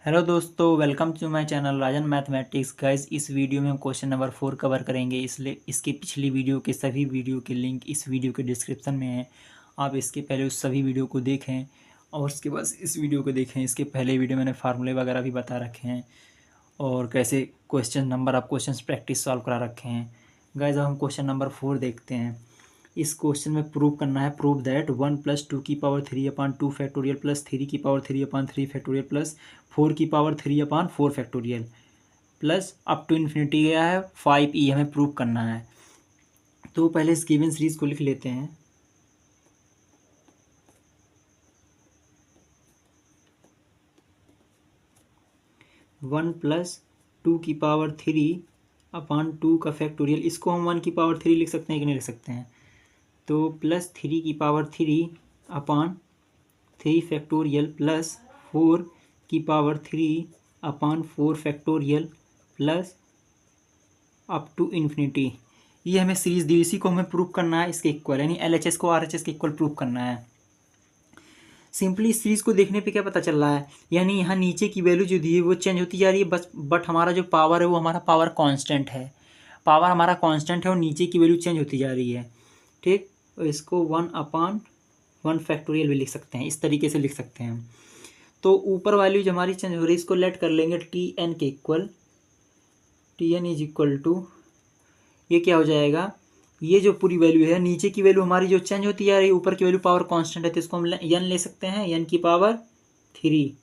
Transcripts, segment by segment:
Hello दोस्तों, welcome to my channel Rajan mathematics. Guys, इस video में हम क्वेश्चन नंबर 4 कवर करेंगे, इसलिए इसके पिछली वीडियो के सभी वीडियो के लिंक इस वीडियो के डिस्क्रिप्शन में है। आप इसके पहले उस सभी वीडियो को देखें और उसके बाद इस वीडियो को देखें। इसके पहले वीडियो मैंने फार्मूले वगैरह भी बता रखे हैं और कैसे क्वेश्चन नंबर आप क्वेश्चन प्रैक्टिस सॉल्व करा रखे हैं। गाइस, अब हम क्वेश्चन नंबर 4 देखते हैं। इस क्वेश्चन में प्रूव करना है, प्रूव दैट 1 + 2 की पावर 3/2 फैक्टोरियल प्लस 3 की पावर 3/3 फैक्टोरियल प्लस 4 की power 3/4 factorial plus up to infinity गया है 5e हमें प्रूव करना है। तो पहले इस गिवन सीरीज को लिख लेते हैं। वन प्लस 2 की पावर 3/2 का फैक्टोरियल, इसको हम 1 की पावर 3 लिख सकते हैं कि नहीं लिख सकते हैं। तो प्लस 3 की पावर 3/3 फैक्टोरियल प्लस 4 की power 3/4 factorial plus up to infinity. ये हमें सीरीज दी, इसी को हमें प्रूव करना है इसके इक्वल, यानी LHS को RHS के इक्वल प्रूव करना है। सिंपली इस सीरीज को देखने पे क्या पता चल रहा है, यानी यहाँ नीचे की वैल्यू जो दी है वो चेंज होती जा रही है, बट हमारा जो पावर है वो हमारा पावर कांस्टेंट है। पावर हमारा कांस्टेंट है और नीचे की वैल्यू चेंज होती जा रही है। ठीक, तो इसको 1/1 फैक्टोरियल भी लिख सकते हैं, इस तरीके से लिख सकते हैं हम। तो ऊपर वैल्यू जो हमारी चेंज हो रही है इसको लेट कर लेंगे TN के equal. TN is equal to, ये क्या हो जाएगा, ये जो पूरी वैल्यू है नीचे की वैल्यू हमारी जो चेंज होती जा रही है, ऊपर की वैल्यू पावर कांस्टेंट है, तो इसको हम n ले सकते हैं, n की पावर 3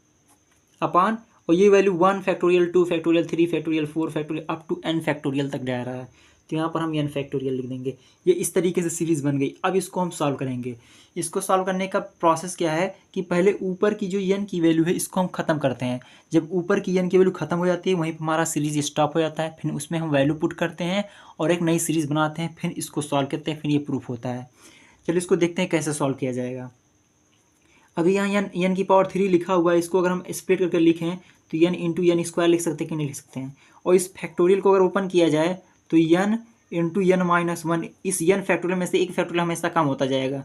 अपान, और ये value 1 factorial 2 factorial 3 factorial 4 factorial up to n factorial तक जा रहा है, तो यहाँ पर हम n फैक्टोरियल लिख देंगे। ये इस तरीके से सीरीज बन गई। अब इसको हम सॉल्व करेंगे। इसको सॉल्व करने का प्रोसेस क्या है कि पहले ऊपर की जो n की वैल्यू है इसको हम ख़त्म करते हैं। जब ऊपर की n की वैल्यू ख़त्म हो जाती है वहीं पर हमारा सीरीज स्टॉप हो जाता है, फिर उसमें हम वैल्यू पुट करते हैं और एक नई सीरीज़ बनाते हैं, फिर इसको सॉल्व करते हैं, फिर ये प्रूफ होता है। चलिए इसको देखते हैं कैसे सॉल्व किया जाएगा। अभी यहाँ n की पावर 3 लिखा हुआ है, इसको अगर हम स्प्लिट करके लिखें तो n इंटू n स्क्वायर लिख सकते हैं कि नहीं लिख सकते हैं। और इस फैक्टोरियल को अगर ओपन किया जाए तो n इंटू n-1, इस n फैक्टोरियल में से एक फैक्टोरियल हमेशा कम होता जाएगा,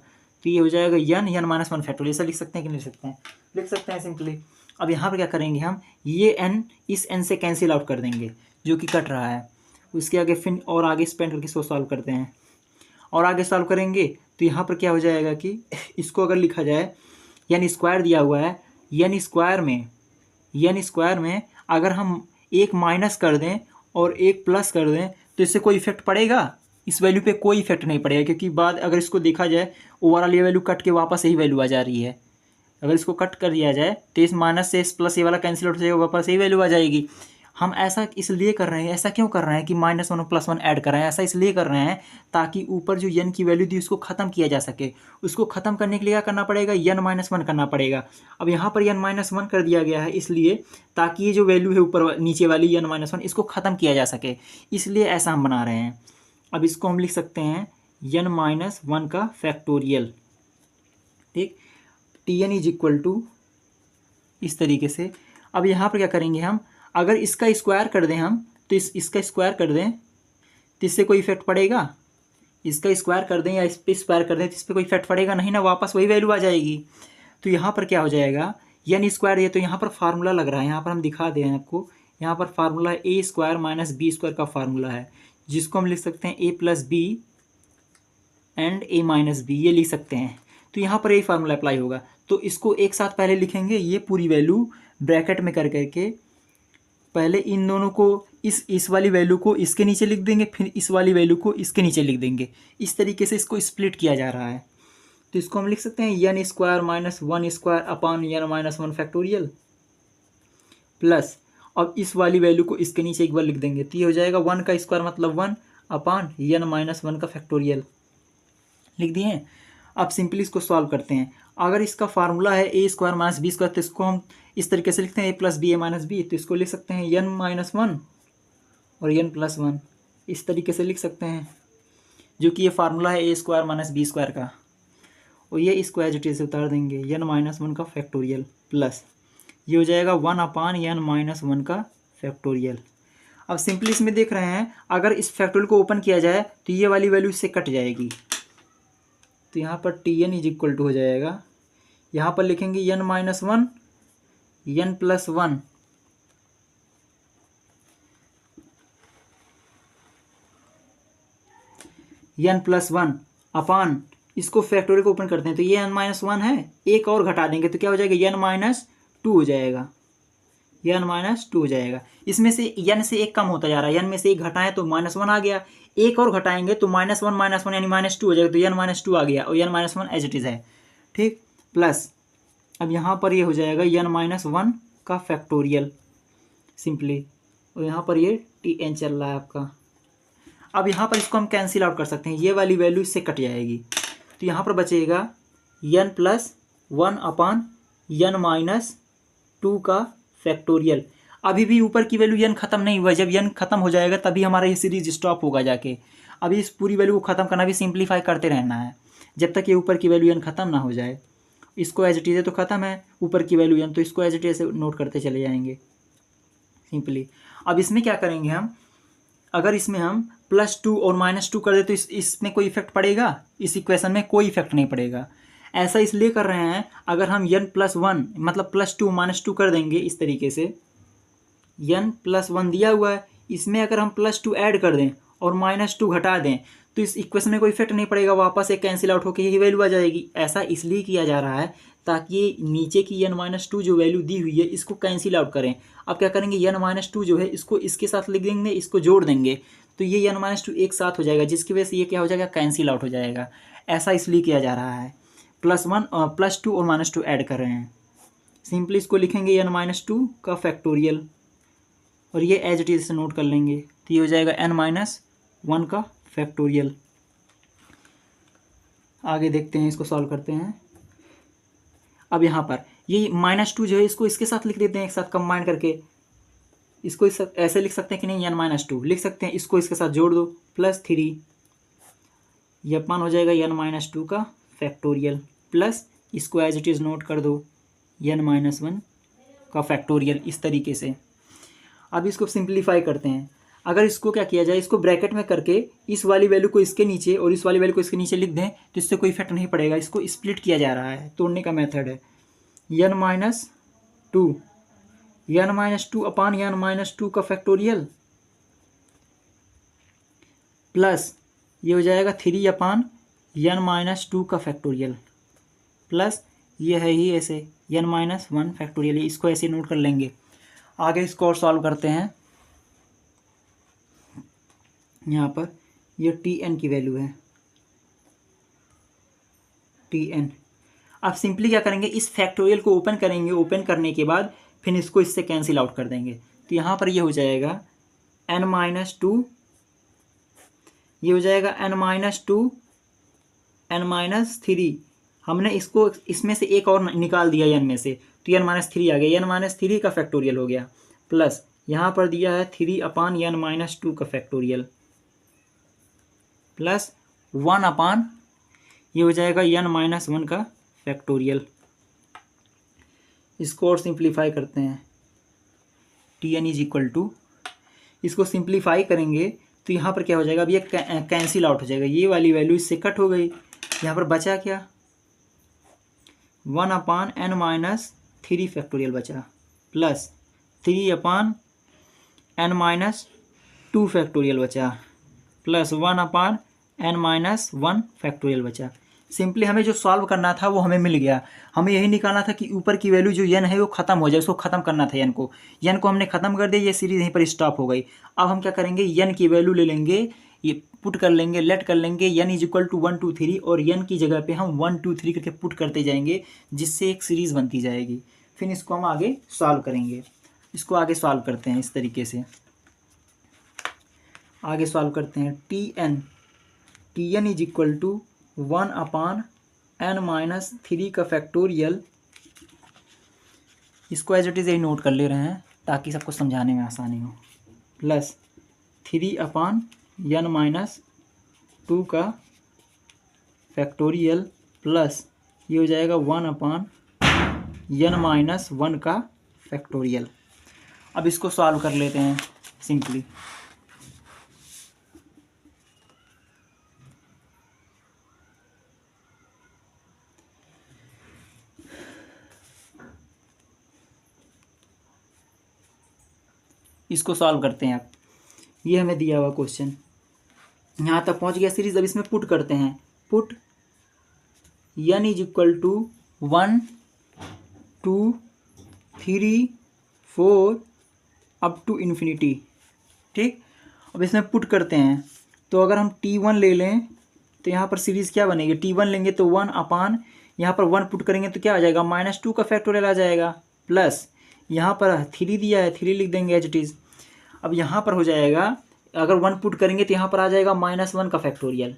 तो ये हो जाएगा n-1 फैक्टोरियल। ऐसा लिख सकते हैं कि नहीं लिख सकते हैं, लिख सकते हैं सिंपली। अब यहाँ पर क्या करेंगे हम, ये n इस n से कैंसिल आउट कर देंगे जो कि कट रहा है। उसके आगे फिर और आगे स्पेंड करके इसको सॉल्व करते हैं और आगे सॉल्व करेंगे तो यहाँ पर क्या हो जाएगा कि इसको अगर लिखा जाए, n स्क्वायर दिया हुआ है, n स्क्वायर में अगर हम एक माइनस कर दें और एक प्लस कर दें तो इससे कोई इफेक्ट पड़ेगा, इस वैल्यू पे कोई इफेक्ट नहीं पड़ेगा, क्योंकि बाद अगर इसको देखा जाए ओवरऑल ये वैल्यू कट के वापस यही वैल्यू आ जा रही है। अगर इसको कट कर दिया जाए तो इस माइनस से इस प्लस ये वाला कैंसिल आउट हो जाएगा, वापस यही वैल्यू आ जाएगी। हम ऐसा इसलिए कर रहे हैं, ऐसा क्यों कर रहे हैं कि -1 और +1 ऐड कर रहे हैं, ऐसा इसलिए कर रहे हैं ताकि ऊपर जो n की वैल्यू थी उसको ख़त्म किया जा सके। उसको ख़त्म करने के लिए क्या करना पड़ेगा, n-1 करना पड़ेगा। अब यहाँ पर n-1 कर दिया गया है इसलिए ताकि ये जो वैल्यू है ऊपर नीचे वाली n-1 इसको ख़त्म किया जा सके, इसलिए ऐसा हम बना रहे हैं। अब इसको हम लिख सकते हैं n-1 का फैक्टोरियल। ठीक, TN इज इक्वल टू इस तरीके से। अब यहाँ पर क्या करेंगे हम, अगर इसका स्क्वायर कर दें हम तो इसका स्क्वायर कर दें तो इससे कोई इफेक्ट पड़ेगा, इसका स्क्वायर कर दें या इस पर स्क्वायर कर दें तो इस पर कोई इफेक्ट पड़ेगा नहीं ना, वापस वही वैल्यू आ जाएगी। तो यहाँ पर क्या हो जाएगा, n स्क्वायर, ये तो यहाँ पर फार्मूला लग रहा है, यहाँ पर हम दिखा दें आपको, यहाँ पर फार्मूला a² - b² का फार्मूला है, जिसको हम लिख सकते हैं a + b and a - b, ये लिख सकते हैं। तो यहाँ पर यही फार्मूला अप्लाई होगा। तो इसको एक साथ पहले लिखेंगे, ये पूरी वैल्यू ब्रैकेट में कर करके पहले इन दोनों को, इस वाली वैल्यू को इसके नीचे लिख देंगे, फिर इस वाली वैल्यू को इसके नीचे लिख देंगे। इस तरीके से इसको स्प्लिट किया जा रहा है। तो इसको हम लिख सकते हैं n² - 1² अपान n-1 फैक्टोरियल प्लस, अब इस वाली वैल्यू को इसके नीचे एक बार लिख देंगे, तो ये हो जाएगा 1 का स्क्वायर मतलब 1 अपान n-1 का फैक्टोरियल लिख दिए। अब सिंपली इसको सॉल्व करते हैं। अगर इसका फार्मूला है a² - b², तो इसको हम इस तरीके से लिखते हैं a + b a - b, तो इसको लिख सकते हैं n-1 और n+1, इस तरीके से लिख सकते हैं, जो कि ये फार्मूला है a² - b² का। और ये इसको एज इट इज उतार देंगे, n-1 का फैक्टोरियल प्लस ये हो जाएगा 1 अपान n-1 का फैक्टोरियल। अब सिंपली इसमें देख रहे हैं, अगर इस फैक्टोरियल को ओपन किया जाए तो ये वाली वैल्यू इससे कट जाएगी, तो यहाँ पर TN इज इक्वल टू हो जाएगा, यहाँ पर लिखेंगे n-1 n+1 n+1 अपान इसको फैक्टोरियल को ओपन करते हैं तो ये n-1 है, एक और घटा देंगे तो क्या हो जाएगा n-2 हो जाएगा, n-2 हो जाएगा। इसमें से n से एक कम होता जा रहा है, n में से एक घटाएं तो -1 आ गया, एक और घटाएंगे तो -1 यानी -2 हो जाएगा, तो n-2 आ गया और n-1 एज इट इज़ है, ठीक। प्लस अब यहाँ पर ये हो जाएगा n-1 का फैक्टोरियल सिंपली, और यहाँ पर ये tn चल रहा है आपका। अब यहाँ पर इसको हम कैंसिल आउट कर सकते हैं, ये वाली वैल्यू इससे कट जाएगी, तो यहाँ पर बचेगा n+1 अपान n-2 का फैक्टोरियल। अभी भी ऊपर की वैल्यू n खत्म नहीं हुआ, जब n खत्म हो जाएगा तभी हमारा ये सीरीज स्टॉप होगा जाके। अभी इस पूरी वैल्यू को ख़त्म करना, भी सिंप्लीफाई करते रहना है जब तक ये ऊपर की वैल्यू n खत्म ना हो जाए। इसको एज इट इज़ तो ख़त्म है ऊपर की वैल्यू n, तो इसको एज इट इज़ नोट करते चले जाएंगे सिंपली। अब इसमें क्या करेंगे हम, अगर इसमें हम +2 और -2 कर दे तो इसमें कोई इफेक्ट पड़ेगा, इस इक्वेशन में कोई इफेक्ट नहीं पड़ेगा। ऐसा इसलिए कर रहे हैं, अगर हम n+1 मतलब +2 -2 कर देंगे इस तरीके से, n+1 दिया हुआ है, इसमें अगर हम +2 ऐड कर दें और -2 घटा दें तो इस इक्वेशन में कोई इफेक्ट नहीं पड़ेगा, वापस एक कैंसिल आउट होकर यही वैल्यू आ जाएगी। ऐसा इसलिए किया जा रहा है ताकि नीचे की n-2 जो वैल्यू दी हुई है इसको कैंसिल आउट करें। अब क्या करेंगे, n-2 जो है इसको इसके साथ लिख देंगे, इसको जोड़ देंगे तो ये n-2 एक साथ हो जाएगा, जिसकी वजह से ये क्या हो जाएगा, कैंसिल आउट हो जाएगा। ऐसा इसलिए किया जा रहा है, +2 और -2 ऐड कर रहे हैं। सिंपली इसको लिखेंगे n-2 का फैक्टोरियल और ये एज इट इज से नोट कर लेंगे, तो ये हो जाएगा n-1 का फैक्टोरियल। आगे देखते हैं, इसको सॉल्व करते हैं। अब यहाँ पर ये -2 जो है इसको इसके साथ लिख देते हैं, एक साथ कंबाइन करके। इसको ऐसे लिख सकते हैं कि नहीं, n-2 लिख सकते हैं, इसको इसके साथ जोड़ दो +3, ये अपान हो जाएगा n-2 का फैक्टोरियल, प्लस इसको एज इट इज़ नोट कर दो n-1 का फैक्टोरियल, इस तरीके से। अब इसको सिंप्लीफाई करते हैं। अगर इसको क्या किया जाए, इसको ब्रैकेट में करके इस वाली वैल्यू को इसके नीचे और इस वाली वैल्यू को इसके नीचे लिख दें तो इससे कोई इफेक्ट नहीं पड़ेगा। इसको स्प्लिट किया जा रहा है, तोड़ने का मेथड है। n-2 अपान n-2 का फैक्टोरियल, प्लस ये हो जाएगा 3 अपान n-2 का फैक्टोरियल, प्लस ये है ही ऐसे n-1 फैक्टोरियल, इसको ऐसे नोट कर लेंगे। आगे इसको और सॉल्व करते हैं। यहाँ पर ये tn की वैल्यू है, tn। अब सिंपली क्या करेंगे, इस फैक्टोरियल को ओपन करेंगे, ओपन करने के बाद फिर इसको इससे कैंसिल आउट कर देंगे, तो यहाँ पर ये हो जाएगा n-2, ये हो जाएगा n-2 n-3। हमने इसको इसमें से एक और निकाल दिया n में से, तो n-3 आ गया, n-3 का फैक्टोरियल हो गया, प्लस यहाँ पर दिया है 3 अपान n-2 का फैक्टोरियल, प्लस 1 अपान ये हो जाएगा n-1 का फैक्टोरियल। इसको और सिंप्लीफाई करते हैं, tn इज इक्वल टू, इसको सिंप्लीफाई करेंगे तो यहाँ पर क्या हो जाएगा, अब ये कैंसिल आउट हो जाएगा, ये वाली वैल्यू इससे कट हो गई। यहाँ पर बचा क्या, 1 अपान n-3 फैक्टोरियल बचा, प्लस 3 अपान n-2 फैक्टोरियल बचा, प्लस 1 अपान n-1 फैक्टोरियल बचा। सिंपली हमें जो सॉल्व करना था वो हमें मिल गया। हमें यही निकालना था कि ऊपर की वैल्यू जो n है वो ख़त्म हो जाए, उसको ख़त्म करना था n को हमने ख़त्म कर दिया, ये सीरीज़ यहीं पर स्टॉप हो गई। अब हम क्या करेंगे, n की वैल्यू ले लेंगे, ये पुट कर लेंगे, लेट कर लेंगे n इज इक्वल टू 1 2 3 और n की जगह पे हम 1 2 3 करके पुट करते जाएंगे, जिससे एक सीरीज़ बनती जाएगी। फिर इसको हम आगे सॉल्व करेंगे। इसको आगे सॉल्व करते हैं, इस तरीके से आगे सॉल्व करते हैं। tn is equal to 1 upon n-3 का फैक्टोरियल, इसको एज इट इज़ यही नोट कर ले रहे हैं ताकि सबको समझाने में आसानी हो, प्लस 3 अपान n-2 का फैक्टोरियल, प्लस ये हो जाएगा 1 अपान n-1 का फैक्टोरियल। अब इसको सॉल्व कर लेते हैं सिंपली। इसको सॉल्व करते हैं। अब ये हमें दिया हुआ क्वेश्चन, यहाँ तक पहुँच गया सीरीज। अब इसमें पुट करते हैं, put n is equal to 1 2 3 4 up to infinity. ठीक, अब इसमें पुट करते हैं तो अगर हम T1 ले लें तो यहाँ पर सीरीज़ क्या बनेगी, T1 लेंगे तो 1 अपान, यहाँ पर 1 पुट करेंगे तो क्या आ जाएगा, -2 का फैक्टोरियल आ जाएगा, प्लस यहाँ पर 3 दिया है 3 लिख देंगे एज इट इज़। अब यहाँ पर हो जाएगा, अगर 1 पुट करेंगे तो यहाँ पर आ जाएगा -1 का फैक्टोरियल,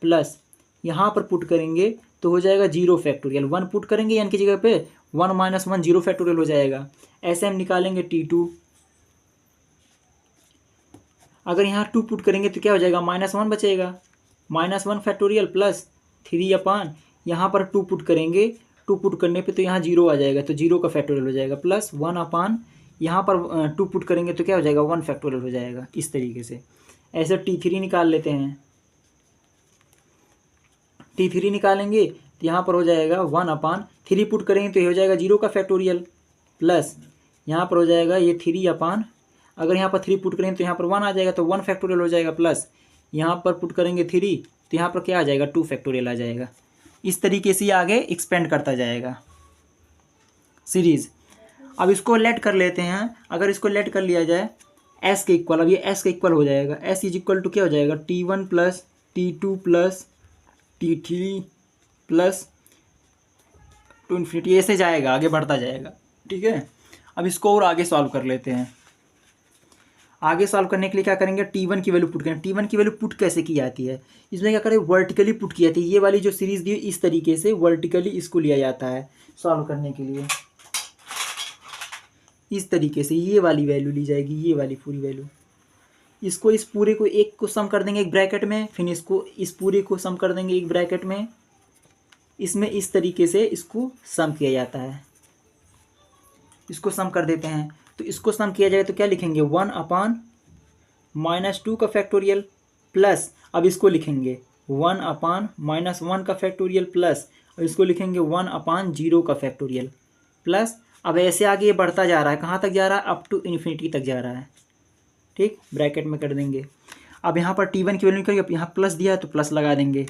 प्लस यहाँ पर पुट करेंगे तो हो जाएगा 0 फैक्टोरियल। 1 पुट करेंगे n की जगह पे 1 - 1 0 फैक्टोरियल हो जाएगा। ऐसे हम निकालेंगे T2। अगर यहाँ 2 पुट करेंगे तो क्या हो जाएगा, -1 बचेगा, -1 फैक्टोरियल प्लस 3 अपान, यहाँ पर 2 पुट करेंगे, 2 पुट करने पे तो यहाँ 0 आ जाएगा तो 0 का फैक्टोरियल हो जाएगा, प्लस 1 अपान, यहाँ पर 2 पुट करेंगे तो क्या हो जाएगा, 1 फैक्टोरियल हो जाएगा। इस तरीके से ऐसे T3 निकाल लेते हैं। T3 निकालेंगे तो यहाँ पर हो जाएगा 1 अपान, 3 पुट करेंगे तो ये हो जाएगा 0 का फैक्टोरियल, प्लस यहाँ पर हो जाएगा ये 3 अपान, अगर यहाँ पर 3 पुट करेंगे तो यहाँ पर 1 आ जाएगा तो 1 फैक्टोरियल हो जाएगा, प्लस यहाँ पर पुट करेंगे 3 तो यहाँ पर क्या आ जाएगा, 2 फैक्टोरियल आ जाएगा। इस तरीके से आगे एक्सपेंड करता जाएगा सीरीज़। अब इसको लेट कर लेते हैं, अगर इसको लेट कर लिया जाए s के इक्वल, अब ये s के इक्वल हो जाएगा, s इज इक्वल टू क्या हो जाएगा, T1 plus T2 plus T3 plus two infinity, ऐसे जाएगा आगे बढ़ता जाएगा। ठीक है, अब इसको और आगे सॉल्व कर लेते हैं। आगे सॉल्व करने के लिए क्या करेंगे, T1 की वैल्यू पुट करेंगे। T1 की वैल्यू पुट कैसे की जाती है, इसमें क्या करें, वर्टिकली पुट की जाती है। ये वाली जो सीरीज़ दी इस तरीके से वर्टिकली इसको लिया जाता है सॉल्व करने के लिए। इस तरीके से ये वाली वैल्यू ली जाएगी, ये वाली पूरी वैल्यू, इसको इस पूरे को एक को सम कर देंगे एक ब्रैकेट में, फिर इसको इस पूरे को सम कर देंगे एक ब्रैकेट में। इसमें इस तरीके से इसको सम किया जाता है, इसको सम कर देते हैं। तो इसको सम किया जाए तो क्या लिखेंगे, 1 अपान -2 का फैक्टोरियल, प्लस अब इसको लिखेंगे 1 अपान -1 का फैक्टोरियल, प्लस और इसको लिखेंगे 1 अपान 0 का फैक्टोरियल, प्लस अब ऐसे आगे ये बढ़ता जा रहा है, कहाँ तक जा रहा है, अप टू इन्फिनिटी तक जा रहा है। ठीक, ब्रैकेट में कर देंगे। अब यहाँ पर T1 की वैल्यू निकल गई, यहाँ प्लस दिया है तो प्लस लगा देंगे,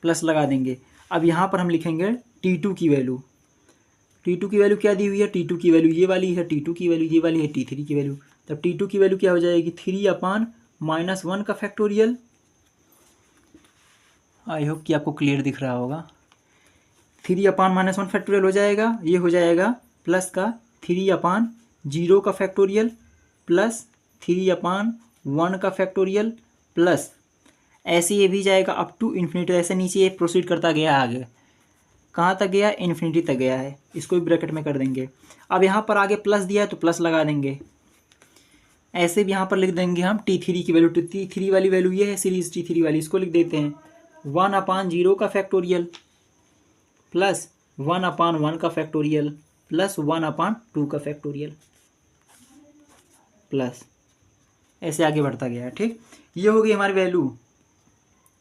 प्लस लगा देंगे। अब यहाँ पर हम लिखेंगे T2 की वैल्यू। T2 की वैल्यू क्या दी हुई है, T2 की वैल्यू ये वाली है, T2 की वैल्यू ये वाली है, T3 की वैल्यू। तब T2 की वैल्यू क्या हो जाएगी, 3 अपान -1 का फैक्टोरियल। आई होप कि आपको क्लियर दिख रहा होगा। 3 अपान -1 फैक्टोरियल हो जाएगा, ये हो जाएगा प्लस का 3 अपान 0 का फैक्टोरियल, प्लस 3 अपान 1 का फैक्टोरियल, प्लस ऐसे ये भी जाएगा अप टू इन्फिनिटी। ऐसे नीचे ये प्रोसीड करता गया आगे, कहाँ तक गया, इन्फिनिटी तक गया है। इसको भी ब्रैकेट में कर देंगे। अब यहाँ पर आगे प्लस दिया है तो प्लस लगा देंगे। ऐसे भी यहाँ पर लिख देंगे हम T3 की वैल्यू। T3 वाली वैल्यू ये है सीरीज T3 वाली, इसको लिख देते हैं 1 अपान 0 का फैक्टोरियल, प्लस 1 अपान 1 का फैक्टोरियल, प्लस 1 अपान 2 का फैक्टोरियल, प्लस ऐसे आगे बढ़ता गया है। ठीक, ये हो गई हमारी वैल्यू।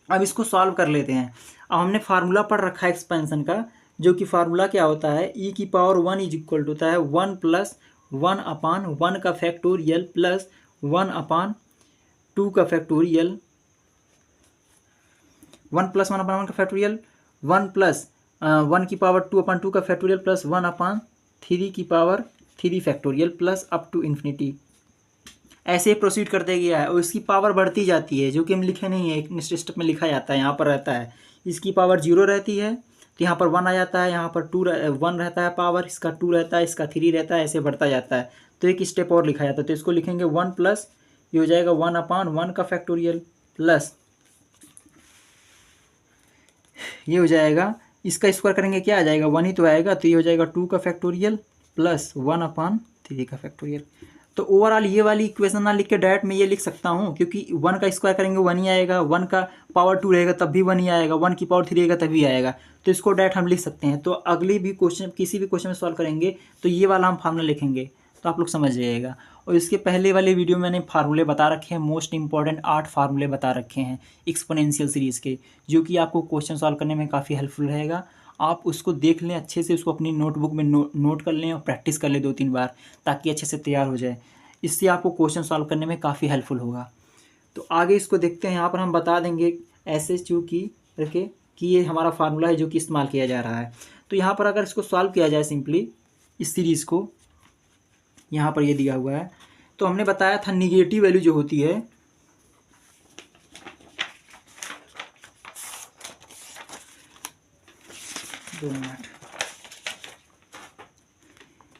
अब इसको सॉल्व कर लेते हैं। अब हमने फार्मूला पढ़ रखा है एक्सपेंशन का, जो कि फार्मूला क्या होता है, e की पावर 1 इज इक्वल टू होता है 1 प्लस 1 अपान 1 का फैक्टोरियल, प्लस 1 अपान 2 का फैक्टोरियल, 1 प्लस 1 अपान 1 का फैक्टोरियल, 1 प्लस 1 की पावर 2 अपान 2 का फैक्टोरियल, प्लस 1 अपान 3 की power 3 factorial, plus up to infinity. ऐसे प्रोसीड करते गया है और इसकी पावर बढ़ती जाती है, जो कि हम लिखे नहीं है, एक निश्चित स्टेप में लिखा जाता है। यहाँ पर रहता है इसकी पावर 0 रहती है तो यहाँ पर 1 आ जाता है, यहाँ पर 1 रहता है पावर, इसका 2 रहता है, इसका 3 रहता है, ऐसे बढ़ता जाता है। तो एक स्टेप और लिखा जाता है, तो इसको लिखेंगे 1 प्लस, ये हो जाएगा 1 अपान 1 का फैक्टोरियल, प्लस ये हो जाएगा, इसका स्क्वायर करेंगे क्या आ जाएगा, 1 ही तो आएगा, तो ये हो जाएगा 2 का फैक्टोरियल प्लस 1 अपान 3 का फैक्टोरियल। तो ओवरऑल ये वाली इक्वेशन ना लिख के डायरेक्ट में ये लिख सकता हूँ, क्योंकि 1 का स्क्वायर करेंगे 1 ही आएगा, 1 का पावर 2 रहेगा तब भी 1 ही आएगा, 1 की पावर 3 रहेगा तभी आएगा। तो इसको डायरेक्ट हम लिख सकते हैं। तो अगली भी क्वेश्चन, किसी भी क्वेश्चन में सॉल्व करेंगे तो ये वाला हम फार्मूला लिखेंगे, तो आप लोग समझ जाइएगा। और इसके पहले वाले वीडियो में मैंने फार्मूले बता रखे हैं, मोस्ट इंपॉर्टेंट 8 फार्मूले बता रखे हैं एक्सपोनेंशियल सीरीज़ के, जो कि आपको क्वेश्चन सॉल्व करने में काफ़ी हेल्पफुल रहेगा। आप उसको देख लें अच्छे से, उसको अपनी नोटबुक में नोट कर लें और प्रैक्टिस कर लें 2-3 बार, ताकि अच्छे से तैयार हो जाए। इससे आपको क्वेश्चन सॉल्व करने में काफ़ी हेल्पफुल होगा। तो आगे इसको देखते हैं। यहाँ पर हम बता देंगे SHU की रखे कि ये हमारा फार्मूला है जो कि इस्तेमाल किया जा रहा है। तो यहाँ पर अगर इसको सॉल्व किया जाए सिंपली इस सीरीज़ को, यहाँ पर ये दिया हुआ है, तो हमने बताया था निगेटिव वैल्यू जो होती है,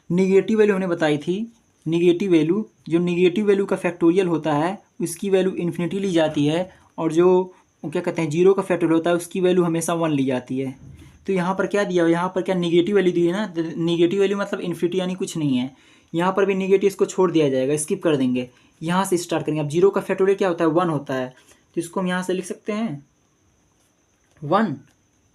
निगेटिव वैल्यू हमने बताई थी। निगेटिव वैल्यू, जो निगेटिव वैल्यू का फैक्टोरियल होता है उसकी वैल्यू इन्फिनिटी ली जाती है, और जो क्या कहते हैं जीरो का फैक्टोरियल होता है उसकी वैल्यू हमेशा 1 ली जाती है। तो यहाँ पर क्या दिया हुआ, यहाँ पर क्या निगेटिव वैल्यू दी है ना, निगेटिव वैल्यू मतलब इन्फिनिटी यानी कुछ नहीं है। यहाँ पर भी निगेटिव इसको छोड़ दिया जाएगा, स्किप कर देंगे, यहाँ से स्टार्ट करेंगे। अब जीरो का फैक्टोरियल क्या होता है, 1 होता है, तो इसको हम यहाँ से लिख सकते हैं 1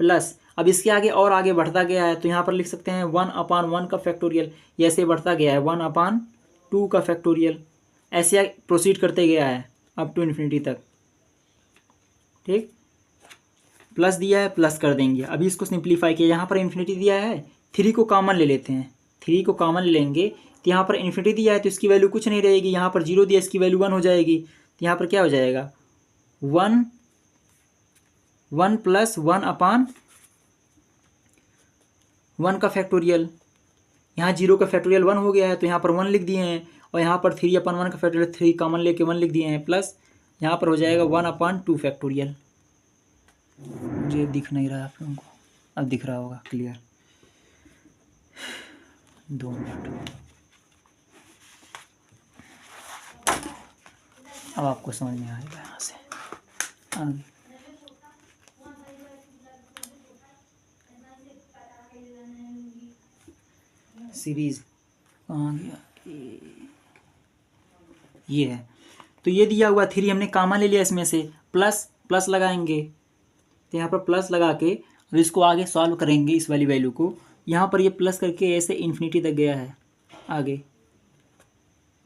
प्लस, अब इसके आगे और आगे बढ़ता गया है तो यहाँ पर लिख सकते हैं 1/1 का फैक्टोरियल, ऐसे बढ़ता गया है 1/2 का फैक्टोरियल, ऐसे प्रोसीड करते गया है अप टू इन्फिनिटी तक। ठीक, प्लस दिया है, प्लस कर देंगे। अभी इसको सिंप्लीफाई किया, यहाँ पर इन्फिनिटी दिया है, 3 को कॉमन ले लेते हैं, 3 को कॉमन ले लेंगे तो यहाँ पर इन्फिनिटी दिया है तो इसकी वैल्यू कुछ नहीं रहेगी, यहाँ पर 0 दिया इसकी वैल्यू 1 हो जाएगी, तो यहाँ पर क्या हो जाएगा 1 प्लस 1/1 का फैक्टोरियल। यहाँ 0 का फैक्टोरियल 1 हो गया है तो यहाँ पर 1 लिख दिए हैं, और यहाँ पर 3/1 का फैक्टोरियल 3 कॉमन लेके 1 लिख दिए हैं, प्लस यहाँ पर हो जाएगा 1/2 फैक्टोरियल। मुझे दिख नहीं रहा आप लोगों को, अब दिख रहा होगा क्लियर। 2 मिनट, अब आपको समझ में आएगा यहाँ से आगे। सीरीज कहाँ गया, ये है, तो ये दिया हुआ 3 हमने कॉमन ले लिया, इसमें से प्लस लगाएंगे, तो यहाँ पर प्लस लगा के अब इसको आगे सॉल्व करेंगे इस वाली वैल्यू को। यहाँ पर ये प्लस करके ऐसे इन्फिनिटी तक गया है आगे।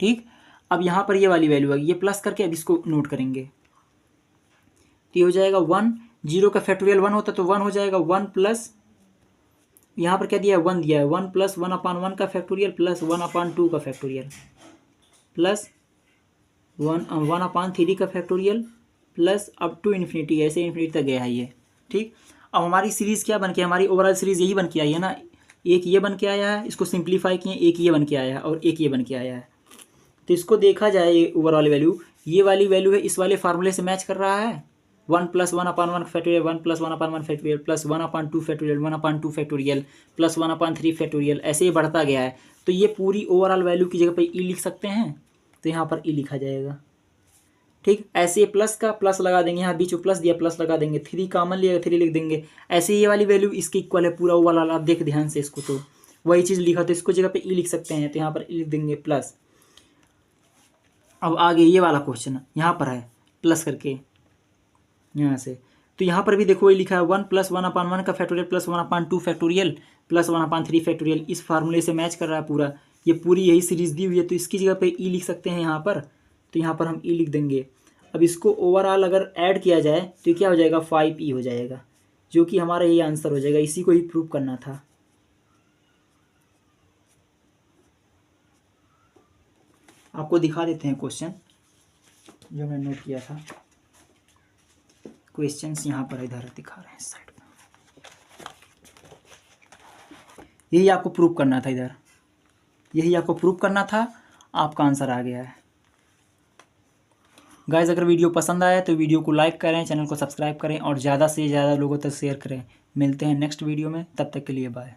ठीक, अब यहाँ पर ये वाली वैल्यू है, ये प्लस करके अब इसको नोट करेंगे, तो ये हो जाएगा 1, 0 का फैक्टोरियल 1 होता तो 1 हो जाएगा 1 प्लस, यहाँ पर क्या दिया है 1 दिया है, 1 प्लस 1/1 का फैक्टोरियल प्लस 1/2 का फैक्टोरियल प्लस 1/3 का factorial plus up to infinity, ऐसे इन्फिनिटी तक गया है ये। ठीक, अब हमारी सीरीज़ क्या बन के, हमारी ओवरऑल सीरीज़ यही बन के आई है ना, एक ये बन के आया है, इसको सिंप्लीफाई किए, एक ये बन के आया है और एक ये बन के आया है। तो इसको देखा जाए ये ओवरऑल वैल्यू, ये वाली वैल्यू है इस वाले फार्मूले से मैच कर रहा है, 1 plus 1/1 factorial, 1 plus 1/1 factorial plus 1/2 factorial, 1/2 factorial plus 1/3 factorial, ऐसे ही बढ़ता गया है। तो ये पूरी ओवरऑल वैल्यू की जगह पे ई लिख सकते हैं, तो यहाँ पर ई लिखा जाएगा। ठीक, ऐसे प्लस का प्लस लगा देंगे, यहाँ बीच में प्लस दिया प्लस लगा देंगे, 3 कॉमन लिया 3 लिख देंगे, ऐसे ये वाली वैल्यू इसके इक्वल है पूरा ओवरऑल, आप देख ध्यान से इसको, तो वही चीज़ लिखा तो इसको जगह पे ई लिख सकते हैं, तो यहाँ पर ई लिख देंगे प्लस। अब आगे ये वाला क्वेश्चन यहाँ पर है प्लस करके यहाँ से, तो यहाँ पर भी देखो ये लिखा है 1 प्लस 1/1 का factorial plus 1/2 factorial plus 1/3 factorial, इस फार्मूले से मैच कर रहा है पूरा, ये पूरी यही सीरीज़ दी हुई है, तो इसकी जगह पे ई लिख सकते हैं यहाँ पर, तो यहाँ पर हम ई लिख देंगे। अब इसको ओवरऑल अगर ऐड किया जाए तो क्या हो जाएगा 5e हो जाएगा, जो कि हमारा यही आंसर हो जाएगा, इसी को ही प्रूव करना था। आपको दिखा देते हैं क्वेश्चन जो मैंने नोट किया था, क्वेश्चंस यहाँ पर इधर दिखा रहे हैं साइड में, यही आपको प्रूव करना था, इधर यही आपको प्रूव करना था, आपका आंसर आ गया है। गाइस अगर वीडियो पसंद आया तो वीडियो को लाइक करें, चैनल को सब्सक्राइब करें और ज़्यादा से ज़्यादा लोगों तक शेयर करें। मिलते हैं नेक्स्ट वीडियो में, तब तक के लिए बाय।